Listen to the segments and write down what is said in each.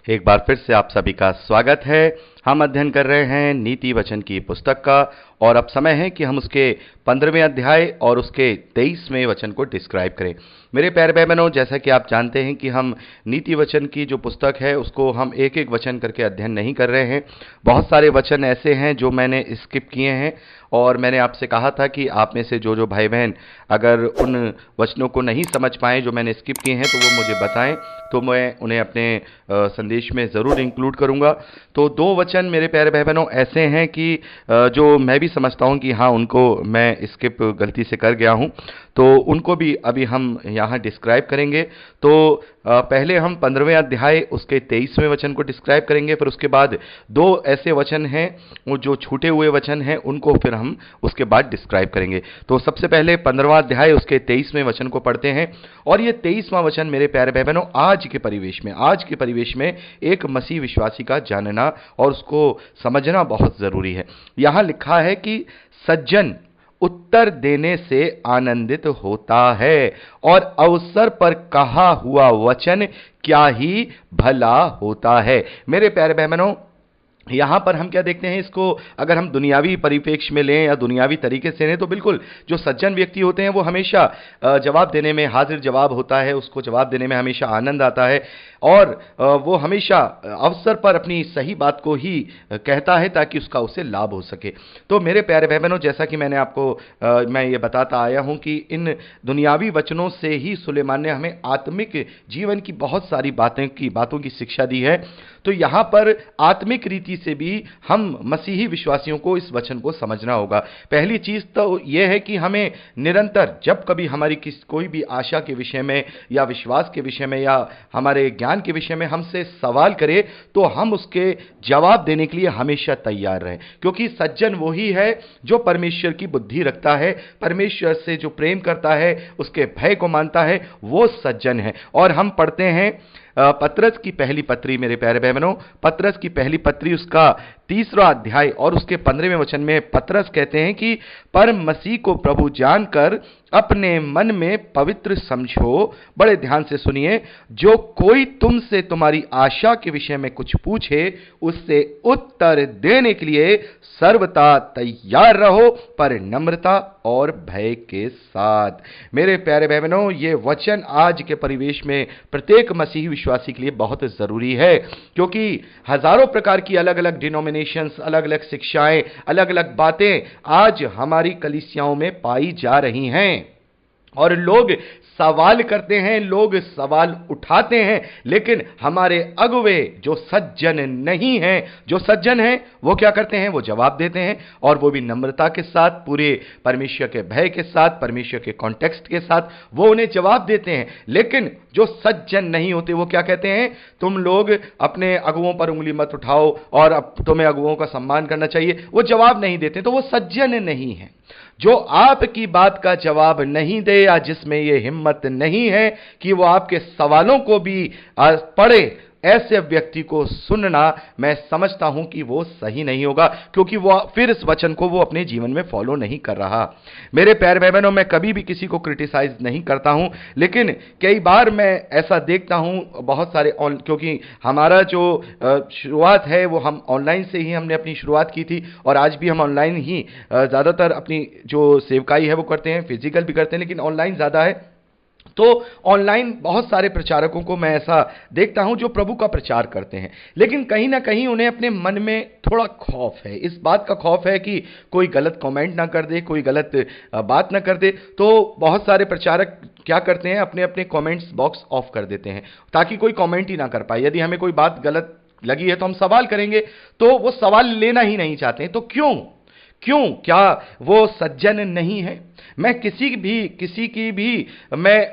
एक बार फिर से आप सभी का स्वागत है। हम अध्ययन कर रहे हैं नीति वचन की पुस्तक का, और अब समय है कि हम उसके 15वें अध्याय और उसके 23वें वचन को डिस्क्राइब करें। मेरे प्यारे भाई बहनों, जैसा कि आप जानते हैं कि हम नीति वचन की जो पुस्तक है उसको हम एक एक वचन करके अध्ययन नहीं कर रहे हैं। बहुत सारे वचन ऐसे हैं जो मैंने स्किप किए हैं, और मैंने आपसे कहा था कि आप में से जो भाई बहन अगर उन वचनों को नहीं समझ पाएँ जो मैंने स्किप किए हैं तो वो मुझे बताएं, तो मैं उन्हें अपने संदेश में ज़रूर इंक्लूड करूंगा। तो 2 वचन मेरे प्यारे भाई बहनों ऐसे हैं कि जो मैं भी समझता हूं कि हाँ, उनको मैं स्किप गलती से कर गया हूं, तो उनको भी अभी हम यहाँ डिस्क्राइब करेंगे। तो पहले हम 15वें अध्याय उसके 23वें वचन को डिस्क्राइब करेंगे, फिर उसके बाद 2 ऐसे वचन हैं वो जो छूटे हुए वचन हैं उनको फिर हम उसके बाद डिस्क्राइब करेंगे। तो सबसे पहले 15वां अध्याय उसके 23वें वचन को पढ़ते हैं, और ये 23वां वचन मेरे प्यारे भाई बहनों आज के परिवेश में एक मसीह विश्वासी का जानना और उसको समझना बहुत जरूरी है। यहां लिखा है कि सज्जन उत्तर देने से आनंदित होता है, और अवसर पर कहा हुआ वचन क्या ही भला होता है। मेरे प्यारे बहनों, यहां पर हम क्या देखते हैं, इसको अगर हम दुनियावी परिप्रेक्ष्य में लें या दुनियावी तरीके से लें तो बिल्कुल जो सज्जन व्यक्ति होते हैं वो हमेशा जवाब देने में हाजिर जवाब होता है, उसको जवाब देने में हमेशा आनंद आता है, और वो हमेशा अवसर पर अपनी सही बात को ही कहता है ताकि उसका उसे लाभ हो सके। तो मेरे प्यारे भाई बहनों, जैसा कि मैंने आपको मैं ये बताता आया हूं कि इन दुनियावी वचनों से ही सुलेमान ने हमें आत्मिक जीवन की बहुत सारी बातों की शिक्षा दी है। तो यहां पर आत्मिक रीति से भी हम मसीही विश्वासियों को इस वचन को समझना होगा। पहली चीज तो यह है कि हमें निरंतर जब कभी हमारी कोई भी आशा के विषय में या विश्वास के विषय में या हमारे ज्ञान के विषय में हमसे सवाल करे तो हम उसके जवाब देने के लिए हमेशा तैयार रहें, क्योंकि सज्जन वही है जो परमेश्वर की बुद्धि रखता है, परमेश्वर से जो प्रेम करता है, उसके भय को मानता है, वो सज्जन है। और हम पढ़ते हैं पतरस की पहली पत्री, मेरे प्यारे बहनों, पतरस की पहली पत्री उसका 3रा अध्याय और उसके 15वें वचन में पतरस कहते हैं कि पर मसीह को प्रभु जानकर अपने मन में पवित्र समझो। बड़े ध्यान से सुनिए, जो कोई तुमसे तुम्हारी आशा के विषय में कुछ पूछे उससे उत्तर देने के लिए सर्वथा तैयार रहो, पर नम्रता और भय के साथ। मेरे प्यारे बहनों, ये वचन आज के परिवेश में प्रत्येक मसीही विश्वासी के लिए बहुत जरूरी है, क्योंकि हजारों प्रकार की अलग अलग डिनोमिनेशंस, अलग अलग शिक्षाएं, अलग अलग बातें आज हमारी कलीसियाओं में पाई जा रही हैं, और लोग सवाल करते हैं, लोग सवाल उठाते हैं, लेकिन हमारे अगुवे जो सज्जन नहीं हैं, जो सज्जन हैं वो क्या करते हैं, वो जवाब देते हैं, और वो भी नम्रता के साथ, पूरे परमेश्वर के भय के साथ, परमेश्वर के कॉन्टेक्स्ट के साथ वो उन्हें जवाब देते हैं। लेकिन जो सज्जन नहीं होते वो क्या कहते हैं, तुम लोग अपने अगुओं पर उंगली मत उठाओ और अब तुम्हें अगुओं का सम्मान करना चाहिए, वो जवाब नहीं देते, तो वो सज्जन नहीं है। जो आपकी बात का जवाब नहीं दे या जिसमें यह हिम्मत नहीं है कि वो आपके सवालों को भी पढ़े, ऐसे व्यक्ति को सुनना मैं समझता हूं कि वो सही नहीं होगा, क्योंकि वो फिर इस वचन को वो अपने जीवन में फॉलो नहीं कर रहा। मेरे प्यारे भाई बहनों, मैं कभी भी किसी को क्रिटिसाइज नहीं करता हूं, लेकिन कई बार मैं ऐसा देखता हूं बहुत सारे क्योंकि हमारा जो शुरुआत है वो हम ऑनलाइन से ही हमने अपनी शुरुआत की थी, और आज भी हम ऑनलाइन ही ज़्यादातर अपनी जो सेवकाई है वो करते हैं, फिजिकल भी करते हैं लेकिन ऑनलाइन ज़्यादा है। तो ऑनलाइन बहुत सारे प्रचारकों को मैं ऐसा देखता हूं जो प्रभु का प्रचार करते हैं, लेकिन कहीं ना कहीं उन्हें अपने मन में थोड़ा खौफ है, इस बात का खौफ है कि कोई गलत कमेंट ना कर दे, कोई गलत बात ना कर दे। तो बहुत सारे प्रचारक क्या करते हैं, अपने अपने कमेंट्स बॉक्स ऑफ कर देते हैं ताकि कोई कमेंट ही ना कर पाए। यदि हमें कोई बात गलत लगी है तो हम सवाल करेंगे, तो वो सवाल लेना ही नहीं चाहते हैं। तो क्यों? क्या वो सज्जन नहीं है? मैं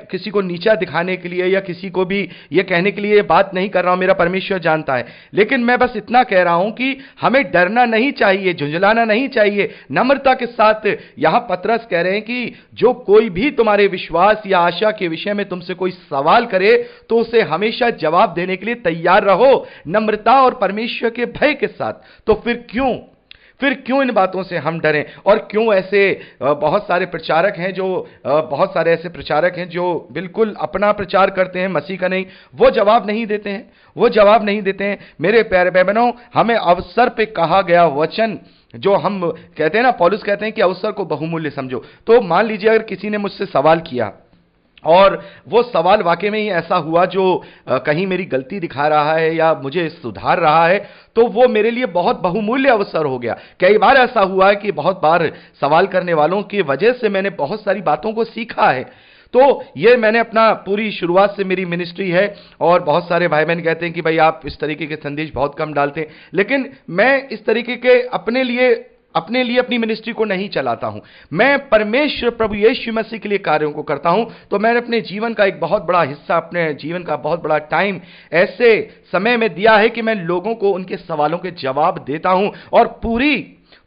किसी को नीचा दिखाने के लिए या किसी को भी ये कहने के लिए बात नहीं कर रहा हूं, मेरा परमेश्वर जानता है, लेकिन मैं बस इतना कह रहा हूं कि हमें डरना नहीं चाहिए, झुंझलाना नहीं चाहिए, नम्रता के साथ। यहां पतरस कह रहे हैं कि जो कोई भी तुम्हारे विश्वास या आशा के विषय में तुमसे कोई सवाल करे तो उसे हमेशा जवाब देने के लिए तैयार रहो, नम्रता और परमेश्वर के भय के साथ। तो फिर फिर क्यों इन बातों से हम डरें? और क्यों ऐसे बहुत सारे प्रचारक हैं जो बहुत सारे ऐसे प्रचारक हैं जो बिल्कुल अपना प्रचार करते हैं, मसीह का नहीं, वो जवाब नहीं देते हैं, वो जवाब नहीं देते हैं। मेरे प्यारे भाई बहनों, हमें अवसर पे कहा गया वचन, जो हम कहते हैं ना, पौलुस कहते हैं कि अवसर को बहुमूल्य समझो। तो मान लीजिए अगर किसी ने मुझसे सवाल किया और वो सवाल वाकई में ही ऐसा हुआ जो कहीं मेरी गलती दिखा रहा है या मुझे सुधार रहा है, तो वो मेरे लिए बहुत बहुमूल्य अवसर हो गया। कई बार ऐसा हुआ है कि बहुत बार सवाल करने वालों की वजह से मैंने बहुत सारी बातों को सीखा है। तो ये मैंने अपना पूरी शुरुआत से मेरी मिनिस्ट्री है, और बहुत सारे भाई बहन कहते हैं कि भाई आप इस तरीके के संदेश बहुत कम डालते हैं, लेकिन मैं इस तरीके के अपने लिए अपनी मिनिस्ट्री को नहीं चलाता हूं। मैं परमेश्वर प्रभु यीशु मसीह के लिए कार्यों को करता हूं। तो मैंने अपने जीवन का एक बहुत बड़ा हिस्सा, अपने जीवन का बहुत बड़ा टाइम ऐसे समय में दिया है कि मैं लोगों को उनके सवालों के जवाब देता हूं, और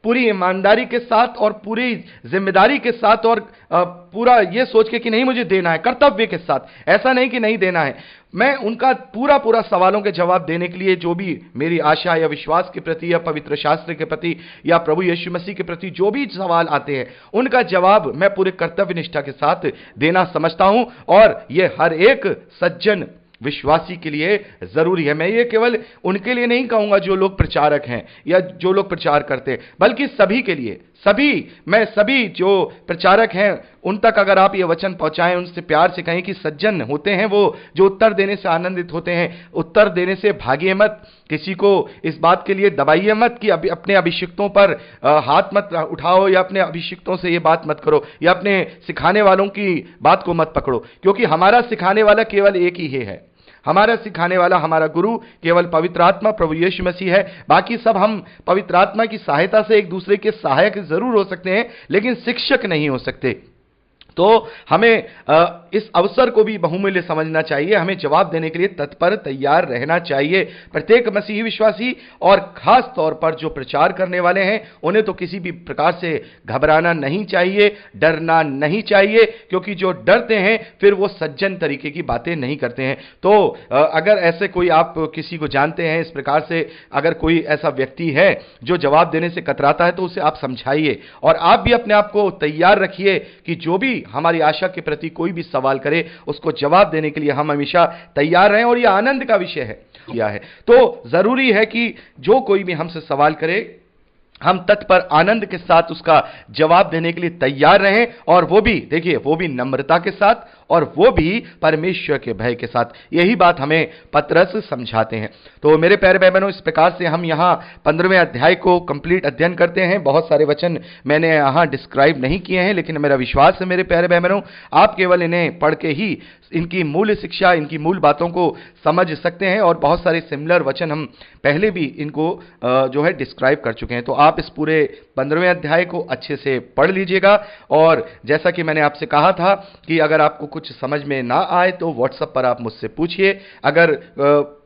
पूरी ईमानदारी के साथ और पूरी जिम्मेदारी के साथ, और पूरा ये सोच के कि नहीं मुझे देना है, कर्तव्य के साथ, ऐसा नहीं कि नहीं देना है। मैं उनका पूरा सवालों के जवाब देने के लिए जो भी मेरी आशा या विश्वास के प्रति या पवित्र शास्त्र के प्रति या प्रभु यीशु मसीह के प्रति जो भी सवाल आते हैं, उनका जवाब मैं पूरे कर्तव्य निष्ठा के साथ देना समझता हूं। और ये हर एक सज्जन विश्वासी के लिए जरूरी है। मैं ये केवल उनके लिए नहीं कहूंगा जो लोग प्रचारक हैं या जो लोग प्रचार करते हैं, बल्कि सभी के लिए, सभी जो प्रचारक हैं उन तक अगर आप ये वचन पहुंचाएं, उनसे प्यार से कहें कि सज्जन होते हैं वो जो उत्तर देने से आनंदित होते हैं, उत्तर देने से भागिए मत, किसी को इस बात के लिए दबाइए मत कि अपने अभिषिक्तों पर हाथ मत उठाओ, या अपने अभिषिक्तों से ये बात मत करो, या अपने सिखाने वालों की बात को मत पकड़ो, क्योंकि हमारा सिखाने वाला केवल एक ही है। हमारा सिखाने वाला, हमारा गुरु केवल पवित्र आत्मा प्रभु यीशु मसीह है। बाकी सब हम पवित्र आत्मा की सहायता से एक दूसरे के सहायक जरूर हो सकते हैं, लेकिन शिक्षक नहीं हो सकते। तो हमें इस अवसर को भी बहुमूल्य समझना चाहिए। हमें जवाब देने के लिए तत्पर, तैयार रहना चाहिए। प्रत्येक मसीही विश्वासी और खास तौर पर जो प्रचार करने वाले हैं, उन्हें तो किसी भी प्रकार से घबराना नहीं चाहिए, डरना नहीं चाहिए, क्योंकि जो डरते हैं फिर वो सज्जन तरीके की बातें नहीं करते हैं। तो अगर ऐसे कोई आप किसी को जानते हैं इस प्रकार से, अगर कोई ऐसा व्यक्ति है जो जवाब देने से कतराता है, तो उसे आप समझाइए, और आप भी अपने आप को तैयार रखिए कि जो भी हमारी आशा के प्रति कोई भी सवाल करे, उसको जवाब देने के लिए हम हमेशा तैयार रहें। और यह आनंद का विषय है। तो जरूरी है कि जो कोई भी हमसे सवाल करे, हम तत्पर आनंद के साथ उसका जवाब देने के लिए तैयार रहें, और वो भी देखिए, वो भी नम्रता के साथ, और वो भी परमेश्वर के भय के साथ। यही बात हमें पतरस समझाते हैं। तो मेरे प्यारे भाई बहनों, इस प्रकार से हम यहाँ 15वें अध्याय को कंप्लीट अध्ययन करते हैं। बहुत सारे वचन मैंने यहाँ डिस्क्राइब नहीं किए हैं, लेकिन मेरा विश्वास है मेरे प्यारे भाई बहनों, आप केवल इन्हें पढ़ के ही इनकी मूल शिक्षा, इनकी मूल बातों को समझ सकते हैं। और बहुत सारे सिमिलर वचन हम पहले भी इनको जो है डिस्क्राइब कर चुके हैं। तो आप इस पूरे 15वें अध्याय को अच्छे से पढ़ लीजिएगा। और जैसा कि मैंने आपसे कहा था कि अगर आपको कुछ समझ में ना आए तो व्हाट्सएप पर आप मुझसे पूछिए। अगर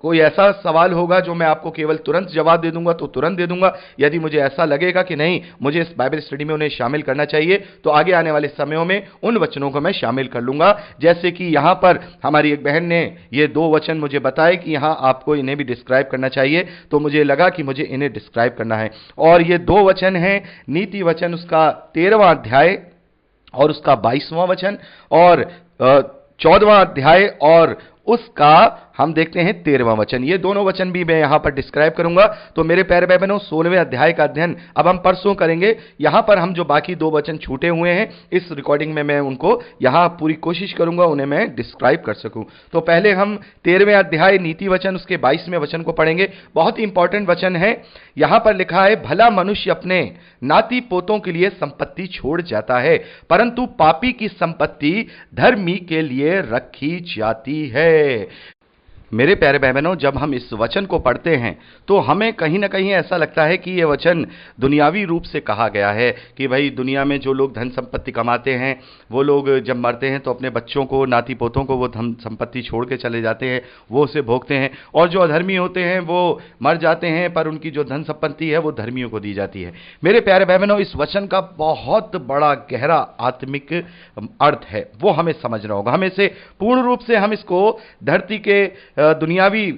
कोई ऐसा सवाल होगा जो मैं आपको केवल तुरंत जवाब दे दूंगा तो तुरंत दे दूंगा। यदि मुझे ऐसा लगेगा कि नहीं, मुझे इस बाइबल स्टडी में उन्हें शामिल करना चाहिए, तो आगे आने वाले समयों में उन वचनों को मैं शामिल कर लूंगा। जैसे कि यहां पर हमारी एक बहन ने ये 2 वचन मुझे बताए कि यहां आपको इन्हें भी डिस्क्राइब करना चाहिए, तो मुझे लगा कि मुझे इन्हें डिस्क्राइब करना है। और ये 2 वचन हैं, नीति वचन उसका 13वां अध्याय और उसका 22वां वचन, और 14वां अध्याय और उसका हम देखते हैं 13वां वचन। ये दोनों वचन भी मैं यहां पर डिस्क्राइब करूंगा। तो मेरे प्यारे भाई बहनों, 16वें अध्याय का अध्ययन अब हम परसों करेंगे। यहां पर हम जो बाकी 2 वचन छूटे हुए हैं, इस रिकॉर्डिंग में मैं उनको यहां पूरी कोशिश करूंगा उन्हें मैं डिस्क्राइब कर सकूं। तो पहले हम 13वें अध्याय नीति वचन उसके 22वें वचन को पढ़ेंगे। बहुत ही इंपॉर्टेंट वचन है। यहां पर लिखा है, भला मनुष्य अपने नाती पोतों के लिए संपत्ति छोड़ जाता है, परंतु पापी की संपत्ति धर्मी के लिए रखी जाती है। मेरे प्यारे भाई बहनों, जब हम इस वचन को पढ़ते हैं तो हमें कहीं ना कहीं ऐसा लगता है कि यह वचन दुनियावी रूप से कहा गया है कि भाई दुनिया में जो लोग धन संपत्ति कमाते हैं, वो लोग जब मरते हैं तो अपने बच्चों को, नाती पोतों को वो धन संपत्ति छोड़ के चले जाते हैं, वो उसे भोगते हैं। और जो अधर्मी होते हैं वो मर जाते हैं, पर उनकी जो धन संपत्ति है वो धर्मियों को दी जाती है। मेरे प्यारे भाई बहनों, इस वचन का बहुत बड़ा गहरा आत्मिक अर्थ है, वो हमें समझना होगा। हमें इसे पूर्ण रूप से हम इसको धरती के दुनियावी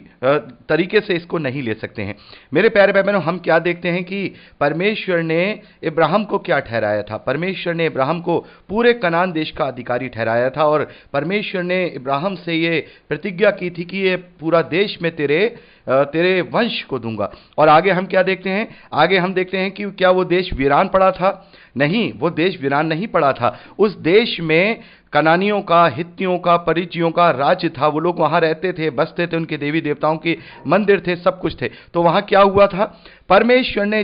तरीके से इसको नहीं ले सकते हैं। मेरे प्यारे भाई बहनों, हम क्या देखते हैं कि परमेश्वर ने इब्राहिम को क्या ठहराया था? परमेश्वर ने इब्राहिम को पूरे कनान देश का अधिकारी ठहराया था और परमेश्वर ने इब्राहिम से ये प्रतिज्ञा की थी कि ये पूरा देश में तेरे वंश को दूंगा। और आगे हम क्या देखते हैं? आगे हम देखते हैं कि क्या वो देश वीरान पड़ा था? नहीं, वो देश वीरान नहीं पड़ा था। उस देश में कनानियों का, हित्तियों का, परिचियों का राज्य था। वो लोग वहां रहते थे, बसते थे, उनके देवी देवताओं के मंदिर थे, सब कुछ थे। तो वहां क्या हुआ था? परमेश्वर ने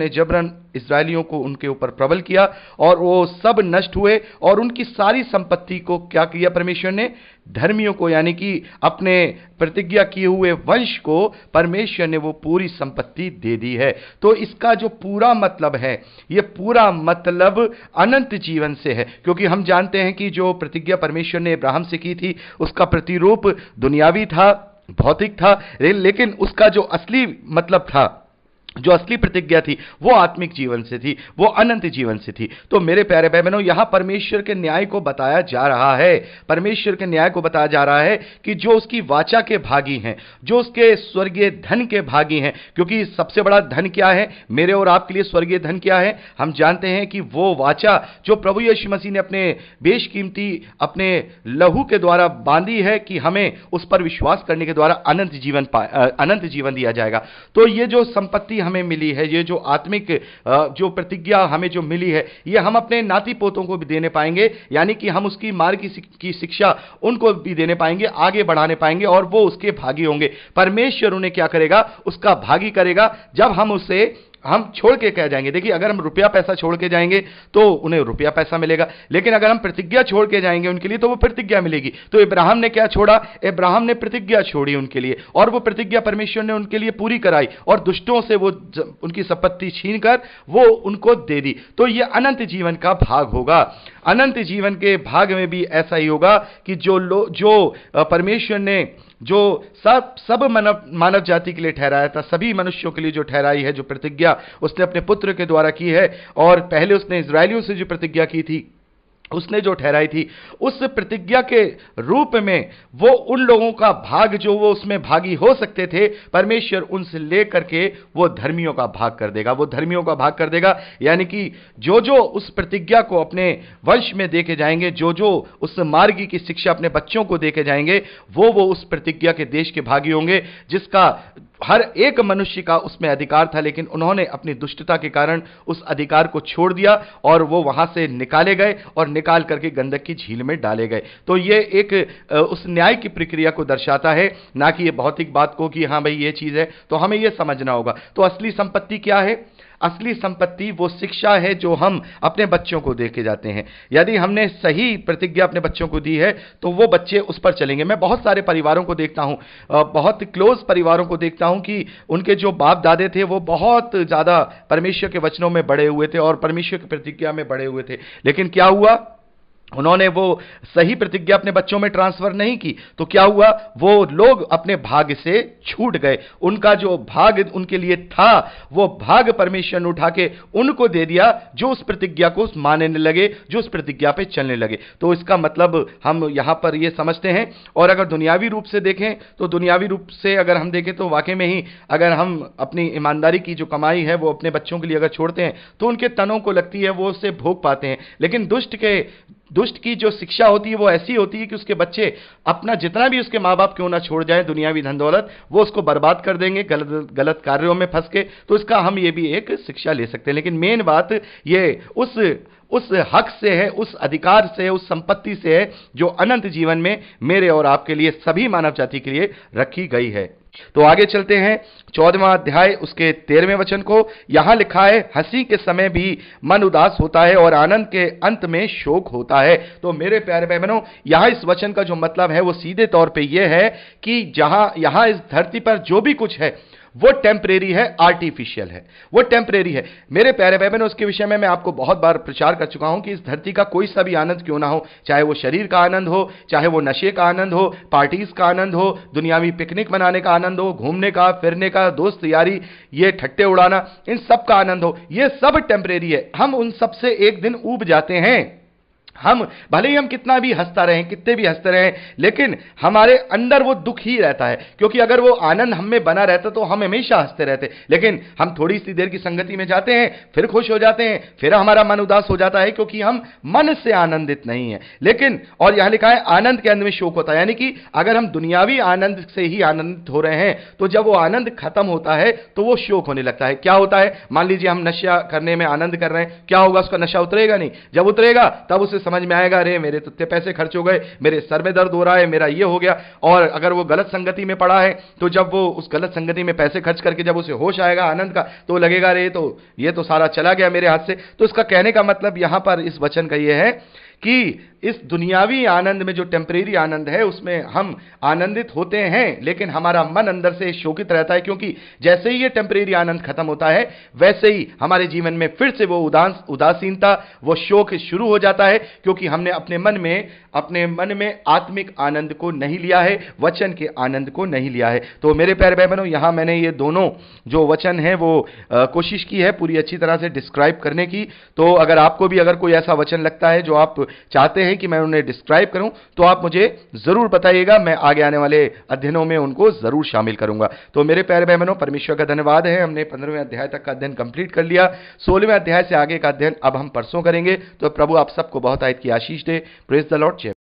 जबरन इस्राएलियों को उनके ऊपर प्रबल किया और वो सब नष्ट हुए और उनकी सारी संपत्ति को क्या किया परमेश्वर ने? धर्मियों को, यानी कि अपने प्रतिज्ञा किए हुए वंश को परमेश्वर ने वो पूरी संपत्ति दे दी है। तो इसका जो पूरा मतलब है, ये पूरा मतलब अनंत जीवन से है, क्योंकि हम जानते हैं कि जो प्रतिज्ञा परमेश्वर ने अब्राहम से की थी उसका प्रतिरूप दुनियावी था, भौतिक था, लेकिन उसका जो असली मतलब था, जो असली प्रतिज्ञा थी, वो आत्मिक जीवन से थी, वो अनंत जीवन से थी। तो मेरे प्यारे भाई बहनों, यहां परमेश्वर के न्याय को बताया जा रहा है। परमेश्वर के न्याय को बताया जा रहा है कि जो उसकी वाचा के भागी हैं, जो उसके स्वर्गीय धन के भागी हैं, क्योंकि सबसे बड़ा धन क्या है मेरे और आपके लिए? स्वर्गीय धन क्या है? हम जानते हैं कि वो वाचा जो प्रभु यीशु मसीह ने अपने बेशकीमती अपने लहू के द्वारा बांधी है कि हमें उस पर विश्वास करने के द्वारा अनंत जीवन दिया जाएगा। तो ये जो संपत्ति हमें मिली है, ये जो आत्मिक जो प्रतिज्ञा हमें जो मिली है, ये हम अपने नाती पोतों को भी देने पाएंगे, यानी कि हम उसकी मार्ग की शिक्षा उनको भी देने पाएंगे, आगे बढ़ाने पाएंगे और वो उसके भागी होंगे। परमेश्वर उन्हें क्या करेगा? उसका भागी करेगा। जब हम छोड़ के कह जाएंगे, देखिए अगर हम रुपया पैसा छोड़ के जाएंगे तो उन्हें रुपया पैसा मिलेगा, लेकिन अगर हम प्रतिज्ञा छोड़ के जाएंगे उनके लिए तो वो प्रतिज्ञा मिलेगी। तो इब्राहिम ने क्या छोड़ा? इब्राहिम ने प्रतिज्ञा छोड़ी उनके लिए, और वो प्रतिज्ञा परमेश्वर ने उनके लिए पूरी कराई और दुष्टों से वो उनकी संपत्ति छीनकर वो उनको दे दी। तो ये अनंत जीवन का भाग होगा। अनंत जीवन के भाग में भी ऐसा ही होगा कि जो परमेश्वर ने जो सब मानव जाति के लिए ठहराया था, सभी मनुष्यों के लिए जो ठहराई है, जो प्रतिज्ञा उसने अपने पुत्र के द्वारा की है, और पहले उसने इजरायलियों से जो प्रतिज्ञा की थी, उसने जो ठहराई थी, उस प्रतिज्ञा के रूप में वो उन लोगों का भाग जो वो उसमें भागी हो सकते थे, परमेश्वर उनसे लेकर के वो धर्मियों का भाग कर देगा। वो धर्मियों का भाग कर देगा, यानी कि जो उस प्रतिज्ञा को अपने वंश में देके जाएंगे, जो उस मार्ग की शिक्षा अपने बच्चों को देके जाएंगे, वो उस प्रतिज्ञा के देश के भागी होंगे, जिसका हर एक मनुष्य का उसमें अधिकार था। लेकिन उन्होंने अपनी दुष्टता के कारण उस अधिकार को छोड़ दिया और वो वहां से निकाले गए और निकाल करके गंधक की झील में डाले गए। तो ये एक उस न्याय की प्रक्रिया को दर्शाता है, ना कि ये भौतिक बात को कि हाँ भाई ये चीज है। तो हमें ये समझना होगा। तो असली संपत्ति क्या है? असली संपत्ति वो शिक्षा है जो हम अपने बच्चों को दे के जाते हैं। यदि हमने सही प्रतिज्ञा अपने बच्चों को दी है तो वो बच्चे उस पर चलेंगे। मैं बहुत सारे परिवारों को देखता हूं, बहुत क्लोज परिवारों को देखता हूं कि उनके जो बाप दादे थे वो बहुत ज्यादा परमेश्वर के वचनों में बड़े हुए थे और परमेश्वर की प्रतिज्ञा में बड़े हुए थे, लेकिन क्या हुआ? उन्होंने वो सही प्रतिज्ञा अपने बच्चों में ट्रांसफर नहीं की। तो क्या हुआ? वो लोग अपने भाग से छूट गए। उनका जो भाग उनके लिए था, वो भाग परमेश्वर ने उठा के उनको दे दिया, जो उस प्रतिज्ञा को मानने लगे, जो उस प्रतिज्ञा पे चलने लगे। तो इसका मतलब हम यहां पर ये समझते हैं। और अगर दुनियावी रूप से देखें तो दुनियावी रूप से अगर हम देखें तो वाकई में ही अगर हम अपनी ईमानदारी की जो कमाई है वो अपने बच्चों के लिए अगर छोड़ते हैं तो उनके तनों को लगती है, वो उससे भोग पाते हैं। लेकिन दुष्ट की जो शिक्षा होती है वो ऐसी होती है कि उसके बच्चे अपना जितना भी उसके माँ बाप क्यों ना छोड़ जाए दुनियावी धन दौलत, वो उसको बर्बाद कर देंगे गलत कार्यों में फंस के। तो इसका हम ये भी एक शिक्षा ले सकते हैं। लेकिन मेन बात ये उस हक से है, उस अधिकार से है, उस संपत्ति से है जो अनंत जीवन में मेरे और आपके लिए, सभी मानव जाति के लिए रखी गई है। तो आगे चलते हैं 14वां अध्याय उसके 13वें वचन को। यहां लिखा है, हंसी के समय भी मन उदास होता है और आनंद के अंत में शोक होता है। तो मेरे प्यारे भाई बहनों, यहां इस वचन का जो मतलब है वो सीधे तौर पे ये है कि यहां इस धरती पर जो भी कुछ है वो टेम्परेरी है, आर्टिफिशियल है, वो टेम्परेरी है। मेरे प्यारे भाई बहनों, उसके विषय में मैं आपको बहुत बार प्रचार कर चुका हूं कि इस धरती का कोई सा भी आनंद क्यों ना हो, चाहे वो शरीर का आनंद हो, चाहे वो नशे का आनंद हो, पार्टीज का आनंद हो, दुनियावी पिकनिक मनाने का आनंद हो, घूमने का, फिरने का, दोस्त यारी, ये ठट्टे उड़ाना, इन सब का आनंद हो, ये सब टेम्परेरी है। हम उन सब से एक दिन ऊब जाते हैं। हम भले ही हम कितना भी हंसता रहें, कितने भी हंसते रहें, लेकिन हमारे अंदर वो दुख ही रहता है, क्योंकि अगर वो आनंद हम में बना रहता तो हम हमेशा हंसते रहते। लेकिन हम थोड़ी सी देर की संगति में जाते हैं, फिर खुश हो जाते हैं, फिर हमारा मन उदास हो जाता है, क्योंकि हम मन से आनंदित नहीं है। लेकिन और यहां लिखा है आनंद के अंत में शोक होता है, यानी कि अगर हम दुनियावी आनंद से ही आनंदित हो रहे हैं तो जब वो आनंद खत्म होता है तो वो शोक होने लगता है। क्या होता है, मान लीजिए हम नशा करने में आनंद कर रहे हैं, क्या होगा, उसका नशा उतरेगा नहीं। जब उतरेगा तब उसे समझ में आएगा, अरे मेरे तो इतने पैसे खर्च हो गए, मेरे सर में दर्द हो रहा है, मेरा ये हो गया। और अगर वो गलत संगति में पड़ा है तो जब वो उस गलत संगति में पैसे खर्च करके जब उसे होश आएगा आनंद का, तो लगेगा अरे ये तो सारा चला गया मेरे हाथ से। तो इसका कहने का मतलब यहां पर इस वचन का ये है कि इस दुनियावी आनंद में जो टेम्परेरी आनंद है उसमें हम आनंदित होते हैं, लेकिन हमारा मन अंदर से शोकित रहता है, क्योंकि जैसे ही ये टेम्परेरी आनंद खत्म होता है वैसे ही हमारे जीवन में फिर से वो उदासीनता, वो शोक शुरू हो जाता है, क्योंकि हमने अपने मन में आत्मिक आनंद को नहीं लिया है, वचन के आनंद को नहीं लिया है। तो मेरे प्यारे भाई बहनों, यहां मैंने ये दोनों जो वचन है वो कोशिश की है पूरी अच्छी तरह से डिस्क्राइब करने की। तो अगर आपको भी अगर कोई ऐसा वचन लगता है जो आप चाहते हैं कि मैं उन्हें डिस्क्राइब करूं, तो आप मुझे जरूर बताइएगा, मैं आगे आने वाले अध्ययनों में उनको जरूर शामिल करूंगा। तो मेरे प्यारे भाई बहनों, परमेश्वर का धन्यवाद है, हमने 15वें अध्याय तक का अध्ययन कंप्लीट कर लिया। 16वें अध्याय से आगे का अध्ययन अब हम परसों करेंगे। तो प्रभु आप सबको बहुत आयत की आशीष दे। Praise the Lord.